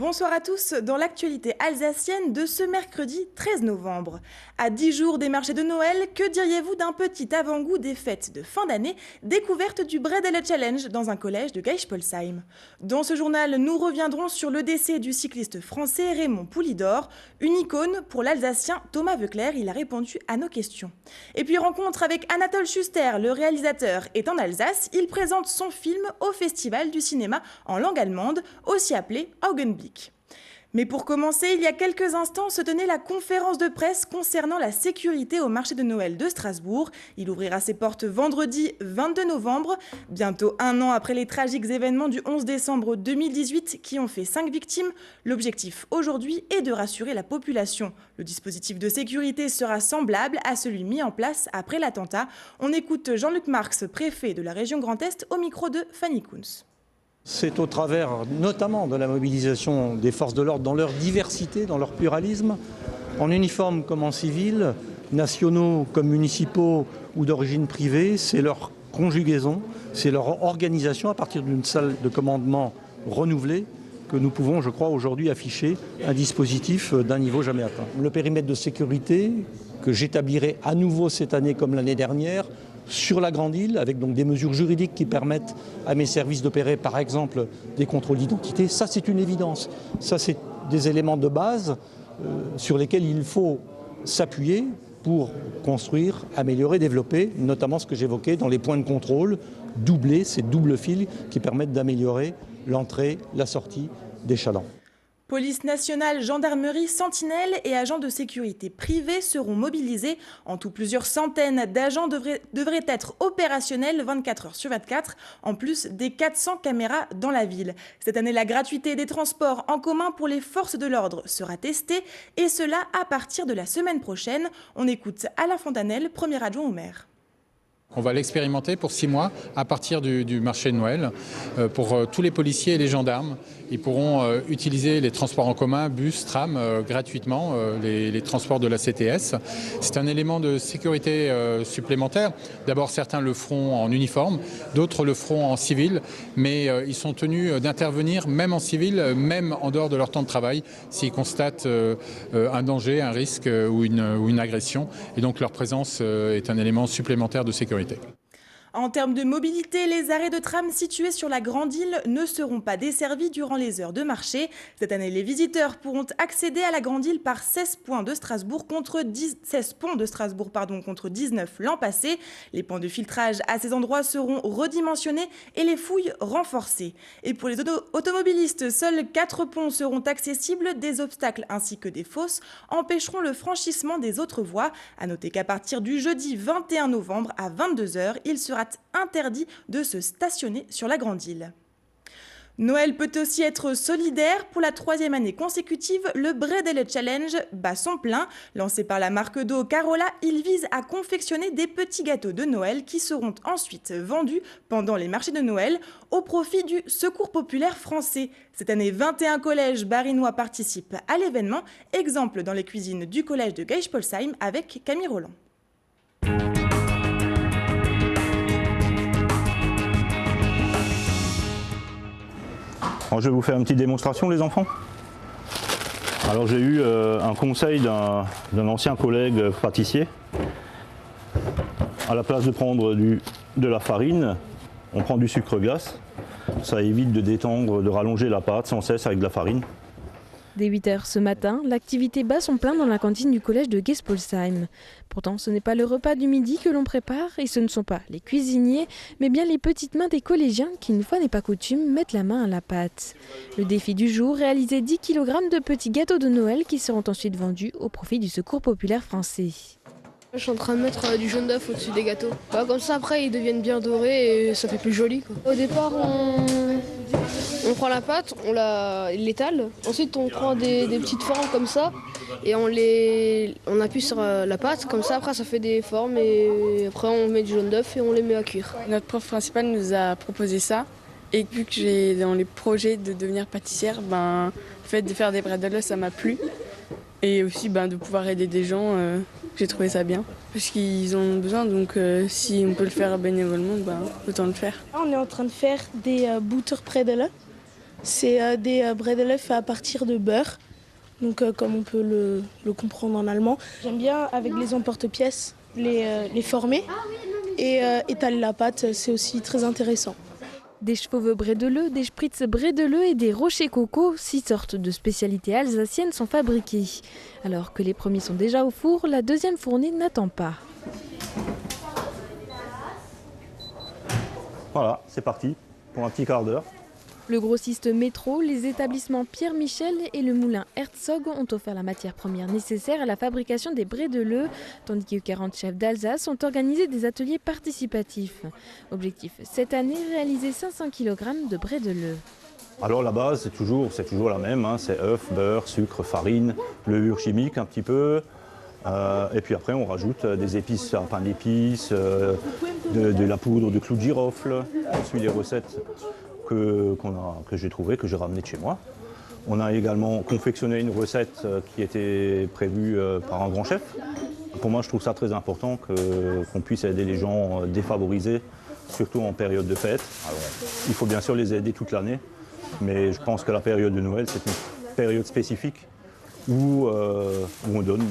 Bonsoir à tous. Dans l'actualité alsacienne de ce mercredi 13 novembre. À 10 jours des marchés de Noël, que diriez-vous d'un petit avant-goût des fêtes de fin d'année, découverte du Bredele Challenge dans un collège de Geispolsheim. Dans ce journal, nous reviendrons sur le décès du cycliste français Raymond Poulidor, une icône pour l'Alsacien Thomas Voeckler. Il a répondu à nos questions. Et puis rencontre avec Anatole Schuster, le réalisateur est en Alsace. Il présente son film au Festival du cinéma en langue allemande, aussi appelé Augenblick. Mais pour commencer, il y a quelques instants se tenait la conférence de presse concernant la sécurité au marché de Noël de Strasbourg. Il ouvrira ses portes vendredi 22 novembre, bientôt un an après les tragiques événements du 11 décembre 2018 qui ont fait 5 victimes. L'objectif aujourd'hui est de rassurer la population. Le dispositif de sécurité sera semblable à celui mis en place après l'attentat. On écoute Jean-Luc Marx, préfet de la région Grand Est, au micro de Fanny Kunz. C'est au travers notamment de la mobilisation des forces de l'ordre dans leur diversité, dans leur pluralisme, en uniforme comme en civil, nationaux comme municipaux ou d'origine privée, c'est leur conjugaison, c'est leur organisation à partir d'une salle de commandement renouvelée que nous pouvons, je crois, aujourd'hui afficher un dispositif d'un niveau jamais atteint. Le périmètre de sécurité que j'établirai à nouveau cette année comme l'année dernière, sur la Grande Île, avec donc des mesures juridiques qui permettent à mes services d'opérer, par exemple, des contrôles d'identité. Ça, c'est une évidence. Ça, c'est des éléments de base sur lesquels il faut s'appuyer pour construire, améliorer, développer, notamment ce que j'évoquais dans les points de contrôle, doubler ces doubles fils qui permettent d'améliorer l'entrée, la sortie des chalands. Police nationale, gendarmerie, sentinelles et agents de sécurité privés seront mobilisés. En tout, plusieurs centaines d'agents devraient être opérationnels 24 heures sur 24, en plus des 400 caméras dans la ville. Cette année, la gratuité des transports en commun pour les forces de l'ordre sera testée, et cela à partir de la semaine prochaine. On écoute Alain Fontanelle, premier adjoint au maire. On va l'expérimenter pour 6 mois à partir du marché de Noël pour tous les policiers et les gendarmes. Ils pourront utiliser les transports en commun, bus, tram, gratuitement, les transports de la CTS. C'est un élément de sécurité supplémentaire. D'abord, certains le feront en uniforme, d'autres le feront en civil, mais ils sont tenus d'intervenir même en civil, même en dehors de leur temps de travail, s'ils constatent un danger, un risque ou une agression. Et donc leur présence est un élément supplémentaire de sécurité. En termes de mobilité, les arrêts de tram situés sur la Grande Île ne seront pas desservis durant les heures de marché. Cette année, les visiteurs pourront accéder à la Grande Île par 16 points de Strasbourg contre 19 l'an passé. Les points de filtrage à ces endroits seront redimensionnés et les fouilles renforcées. Et pour les automobilistes, seuls 4 ponts seront accessibles. Des obstacles ainsi que des fosses empêcheront le franchissement des autres voies. À noter qu'à partir du jeudi 21 novembre à 22 h, il sera interdit de se stationner sur la Grande Île. Noël peut aussi être solidaire. Pour la 3e année consécutive, le Bredele Challenge bat son plein. Lancé par la marque d'eau Carola, il vise à confectionner des petits gâteaux de Noël qui seront ensuite vendus pendant les marchés de Noël au profit du Secours populaire français. Cette année, 21 collèges barinois participent à l'événement. Exemple dans les cuisines du collège de Geispolsheim avec Camille Roland. Alors, je vais vous faire une petite démonstration, les enfants. Alors j'ai eu un conseil d'un ancien collègue pâtissier. À la place de prendre de la farine, on prend du sucre glace. Ça évite de détendre, de rallonger la pâte sans cesse avec de la farine. Dès 8 h ce matin, l'activité bat son plein dans la cantine du collège de Geispolsheim. Pourtant, ce n'est pas le repas du midi que l'on prépare et ce ne sont pas les cuisiniers, mais bien les petites mains des collégiens qui, une fois n'est pas coutume, mettent la main à la pâte. Le défi du jour, réaliser 10 kg de petits gâteaux de Noël qui seront ensuite vendus au profit du Secours populaire français. Je suis en train de mettre du jaune d'œuf au-dessus des gâteaux. Comme ça, après, ils deviennent bien dorés et ça fait plus joli, quoi. Au départ, on prend la pâte, on l'étale. Ensuite, on prend des petites formes comme ça et on appuie sur la pâte. Comme ça, après, ça fait des formes et après, on met du jaune d'œuf et on les met à cuire. Notre prof principal nous a proposé ça. Et vu que j'ai dans les projets de devenir pâtissière, le fait de faire des bredele, ça m'a plu. Et aussi de pouvoir aider des gens, j'ai trouvé ça bien. Parce qu'ils en ont besoin, donc si on peut le faire bénévolement, autant le faire. On est en train de faire des bouterbredele. C'est des bredel faits à partir de beurre, donc comme on peut le comprendre en allemand. J'aime bien avec les emporte-pièces les former et étaler la pâte, c'est aussi très intéressant. Des chevauves brédeleux, des spritz brédeleux et des rochers coco, 6 sortes de spécialités alsaciennes sont fabriquées. Alors que les premiers sont déjà au four, la deuxième fournée n'attend pas. Voilà, c'est parti pour un petit quart d'heure. Le grossiste Métro, les établissements Pierre Michel et le moulin Herzog ont offert la matière première nécessaire à la fabrication des brédeleux, tandis que 40 chefs d'Alsace ont organisé des ateliers participatifs. Objectif cette année, réaliser 500 kg de brédeleux. Alors la base, c'est toujours la même, hein, c'est œufs, beurre, sucre, farine, levure chimique un petit peu. Et puis après, on rajoute des épices, un pain d'épices, de la poudre de clous de girofle. On suit les recettes que j'ai trouvées, que j'ai ramenées de chez moi. On a également confectionné une recette qui était prévue par un grand chef. Pour moi, je trouve ça très important qu'on puisse aider les gens défavorisés, surtout en période de fête. Alors, il faut bien sûr les aider toute l'année, mais je pense que la période de Noël, c'est une période spécifique où on donne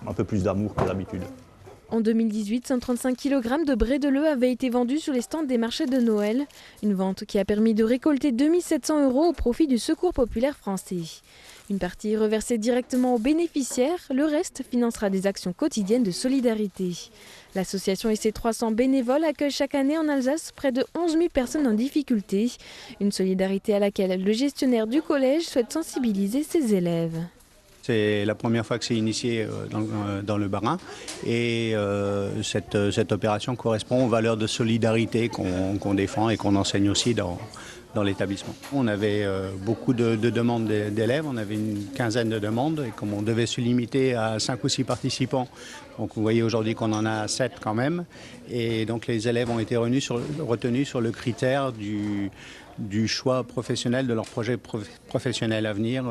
un peu plus d'amour que d'habitude. En 2018, 135 kg de brédeleux avaient été vendus sur les stands des marchés de Noël. Une vente qui a permis de récolter 2 700 € au profit du Secours populaire français. Une partie est reversée directement aux bénéficiaires, le reste financera des actions quotidiennes de solidarité. L'association et ses 300 bénévoles accueillent chaque année en Alsace près de 11 000 personnes en difficulté. Une solidarité à laquelle le gestionnaire du collège souhaite sensibiliser ses élèves. C'est la première fois que c'est initié dans le Bas-Rhin et cette opération correspond aux valeurs de solidarité qu'on défend et qu'on enseigne aussi dans l'établissement. On avait beaucoup de demandes d'élèves, on avait une quinzaine de demandes et comme on devait se limiter à 5 ou 6 participants, donc vous voyez aujourd'hui qu'on en a 7 quand même et donc les élèves ont été retenus sur le critère du choix professionnel de leur projet professionnel à venir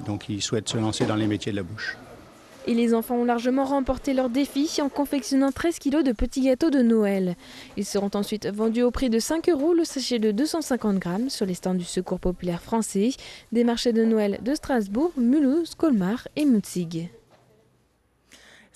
donc ils souhaitent se lancer dans les métiers de la bouche. Et les enfants ont largement remporté leur défi en confectionnant 13 kg de petits gâteaux de Noël. Ils seront ensuite vendus au prix de 5 € le sachet de 250 grammes sur les stands du Secours populaire français, des marchés de Noël de Strasbourg, Mulhouse, Colmar et Mutzig.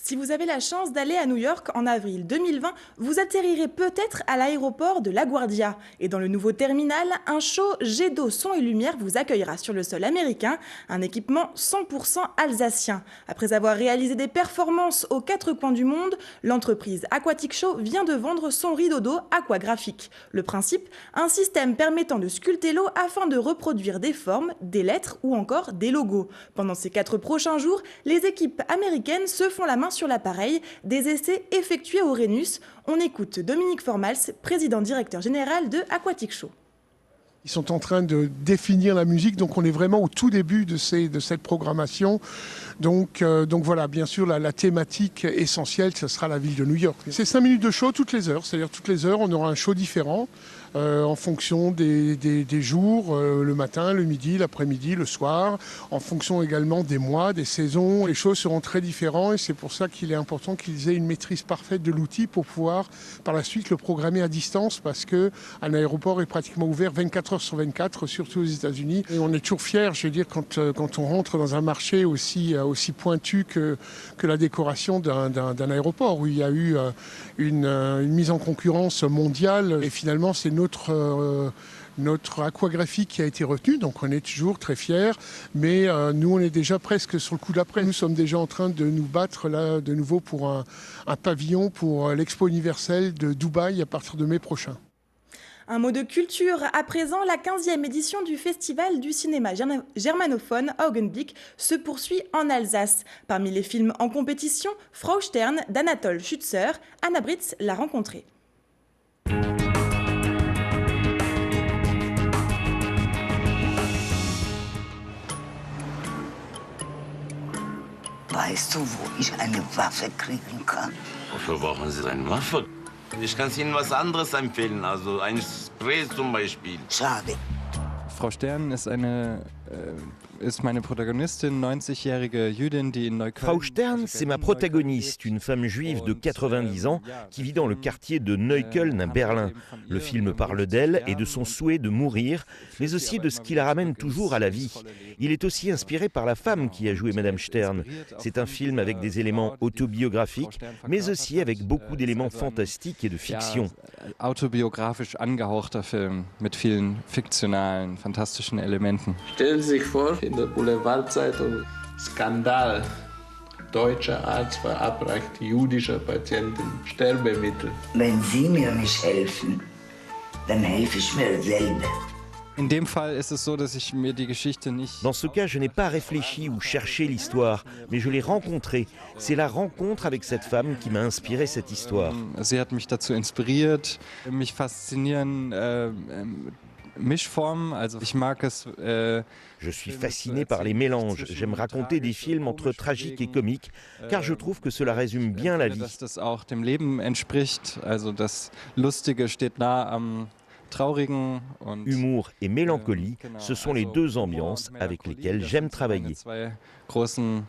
Si vous avez la chance d'aller à New York en avril 2020, vous atterrirez peut-être à l'aéroport de LaGuardia. Et dans le nouveau terminal, un show jet d'eau, son et lumière vous accueillera sur le sol américain, un équipement 100% alsacien. Après avoir réalisé des performances aux 4 coins du monde, l'entreprise Aquatic Show vient de vendre son rideau d'eau aquagraphique. Le principe, un système permettant de sculpter l'eau afin de reproduire des formes, des lettres ou encore des logos. Pendant ces 4 prochains jours, les équipes américaines se font la main sur l'appareil, des essais effectués au Rhenus. On écoute Dominique Formals, président-directeur général de Aquatic Show. Ils sont en train de définir la musique, donc on est vraiment au tout début de cette programmation. Donc voilà, bien sûr, la thématique essentielle, ce sera la ville de New York. C'est 5 minutes de show toutes les heures, c'est-à-dire toutes les heures, on aura un show différent en fonction des jours, le matin, le midi, l'après-midi, le soir, en fonction également des mois, des saisons. Les shows seront très différents et c'est pour ça qu'il est important qu'ils aient une maîtrise parfaite de l'outil pour pouvoir par la suite le programmer à distance parce qu'un aéroport est pratiquement ouvert 24 heures sur 24, surtout aux États-Unis. Et on est toujours fiers, je veux dire, quand on rentre dans un marché aussi pointu que la décoration d'un aéroport où il y a eu une mise en concurrence mondiale et finalement c'est notre aquagraphie qui a été retenue, donc on est toujours très fiers, mais nous on est déjà presque sur le coup d'après. Nous sommes déjà en train de nous battre là de nouveau pour un pavillon pour l'Expo universelle de Dubaï à partir de mai prochain. Un mot de culture, à présent, la 15e édition du Festival du cinéma germanophone Augenblick se poursuit en Alsace. Parmi les films en compétition, Frau Stern d'Anatole Schützer, Anna Britz l'a rencontré. Weißt du, wo ich eine Waffe kriegen kann? Wofür brauchen Sie eine Waffe? Ich kann Ihnen was anderes empfehlen, also ein Spray zum Beispiel. Schade. Frau Stern ist eine Frau Stern, c'est ma protagoniste, une femme juive de 90 ans qui vit dans le quartier de Neukölln à Berlin. Le film parle d'elle et de son souhait de mourir, mais aussi de ce qui la ramène toujours à la vie. Il est aussi inspiré par la femme qui a joué Madame Stern. C'est un film avec des éléments autobiographiques, mais aussi avec beaucoup d'éléments fantastiques et de fiction. Autobiografisch angehauchter Film mit vielen fiktionalen, fantastischen Elementen. Stellen Sie sich vor, in der Boulevardzeitung Skandal. Deutscher Arzt verabreicht jüdischer Patientin Sterbemittel. Wenn Sie mir nicht helfen, dann helfe ich mir selber. Dans ce cas, je n'ai pas réfléchi ou cherché l'histoire, mais je l'ai rencontrée. C'est la rencontre avec cette femme qui m'a inspiré cette histoire. Sie hat mich dazu inspiriert. Mich faszinieren Mischformen. Also ich mag es. Je suis fasciné par les mélanges. J'aime raconter des films entre tragiques et comiques, car je trouve que cela résume bien la vie. Dass das auch dem Leben entspricht. Also das Lustige steht nah am Traurigen. Humour et mélancolie, ce sont les deux ambiances avec lesquelles j'aime travailler. Zwei großen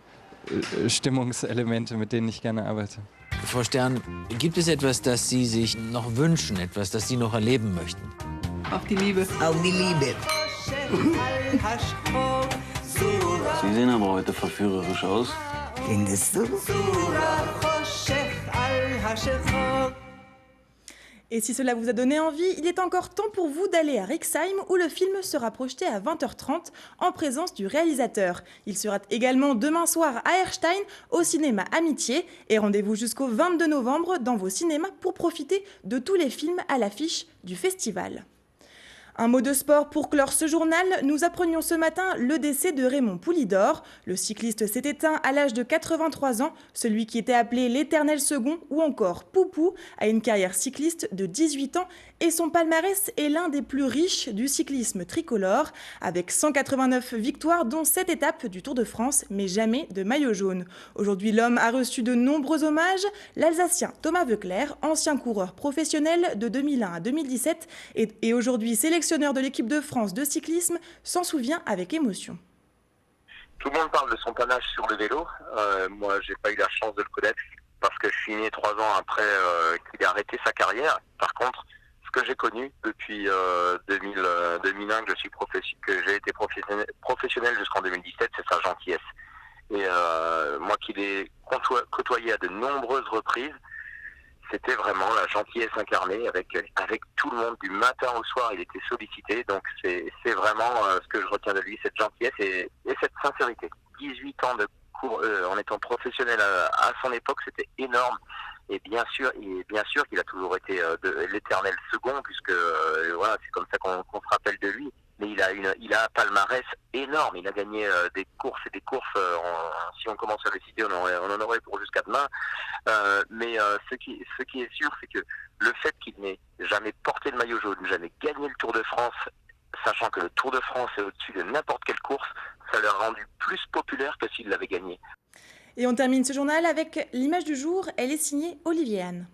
Stimmungselemente, mit denen ich gerne arbeite. Frau Stern, gibt es etwas, das Sie sich noch wünschen, etwas, das Sie noch erleben möchten? Auf die Liebe. Auf die Liebe. Sie sehen aber heute verführerisch aus. Findest du? Et si cela vous a donné envie, il est encore temps pour vous d'aller à Rixheim où le film sera projeté à 20h30 en présence du réalisateur. Il sera également demain soir à Erstein au cinéma Amitié et rendez-vous jusqu'au 22 novembre dans vos cinémas pour profiter de tous les films à l'affiche du festival. Un mot de sport pour clore ce journal. Nous apprenions ce matin le décès de Raymond Poulidor. Le cycliste s'est éteint à l'âge de 83 ans. Celui qui était appelé l'éternel second ou encore Poupou a une carrière cycliste de 18 ans et son palmarès est l'un des plus riches du cyclisme tricolore avec 189 victoires dont 7 étapes du Tour de France mais jamais de maillot jaune. Aujourd'hui, l'homme a reçu de nombreux hommages. L'Alsacien Thomas Voeckler, ancien coureur professionnel de 2001 à 2017 et aujourd'hui sélectionneur de l'équipe de France de cyclisme, s'en souvient avec émotion. Tout le monde parle de son panache sur le vélo. Moi, j'ai pas eu la chance de le connaître parce que je suis né 3 ans après qu'il ait arrêté sa carrière. Par contre, ce que j'ai connu depuis 2001 que j'ai été professionnel jusqu'en 2017, c'est sa gentillesse. Et moi qui l'ai côtoyé à de nombreuses reprises, c'était vraiment la gentillesse incarnée avec tout le monde du matin au soir. Il était sollicité, donc c'est vraiment ce que je retiens de lui, cette gentillesse et cette sincérité. 18 ans de cours en étant professionnel à son époque, c'était énorme. Et bien sûr qu'il a toujours été l'éternel second, puisque voilà, c'est comme ça qu'on se rappelle de lui. Mais il a un palmarès énorme. Il a gagné des courses et des courses. Si on commence à les citer, on en aurait pour jusqu'à demain. Mais ce qui est sûr, c'est que le fait qu'il n'ait jamais porté le maillot jaune, jamais gagné le Tour de France, sachant que le Tour de France est au-dessus de n'importe quelle course, ça l'a rendu plus populaire que s'il l'avait gagné. Et on termine ce journal avec l'image du jour. Elle est signée Olivier Anne.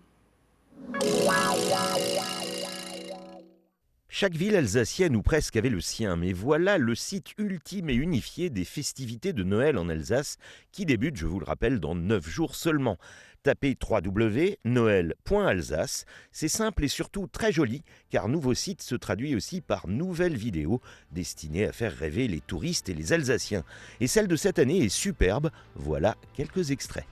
Chaque ville alsacienne ou presque avait le sien, mais voilà le site ultime et unifié des festivités de Noël en Alsace qui débute, je vous le rappelle, dans 9 jours seulement. Tapez www.noel.alsace, c'est simple et surtout très joli, car nouveau site se traduit aussi par nouvelles vidéos destinées à faire rêver les touristes et les Alsaciens. Et celle de cette année est superbe, voilà quelques extraits.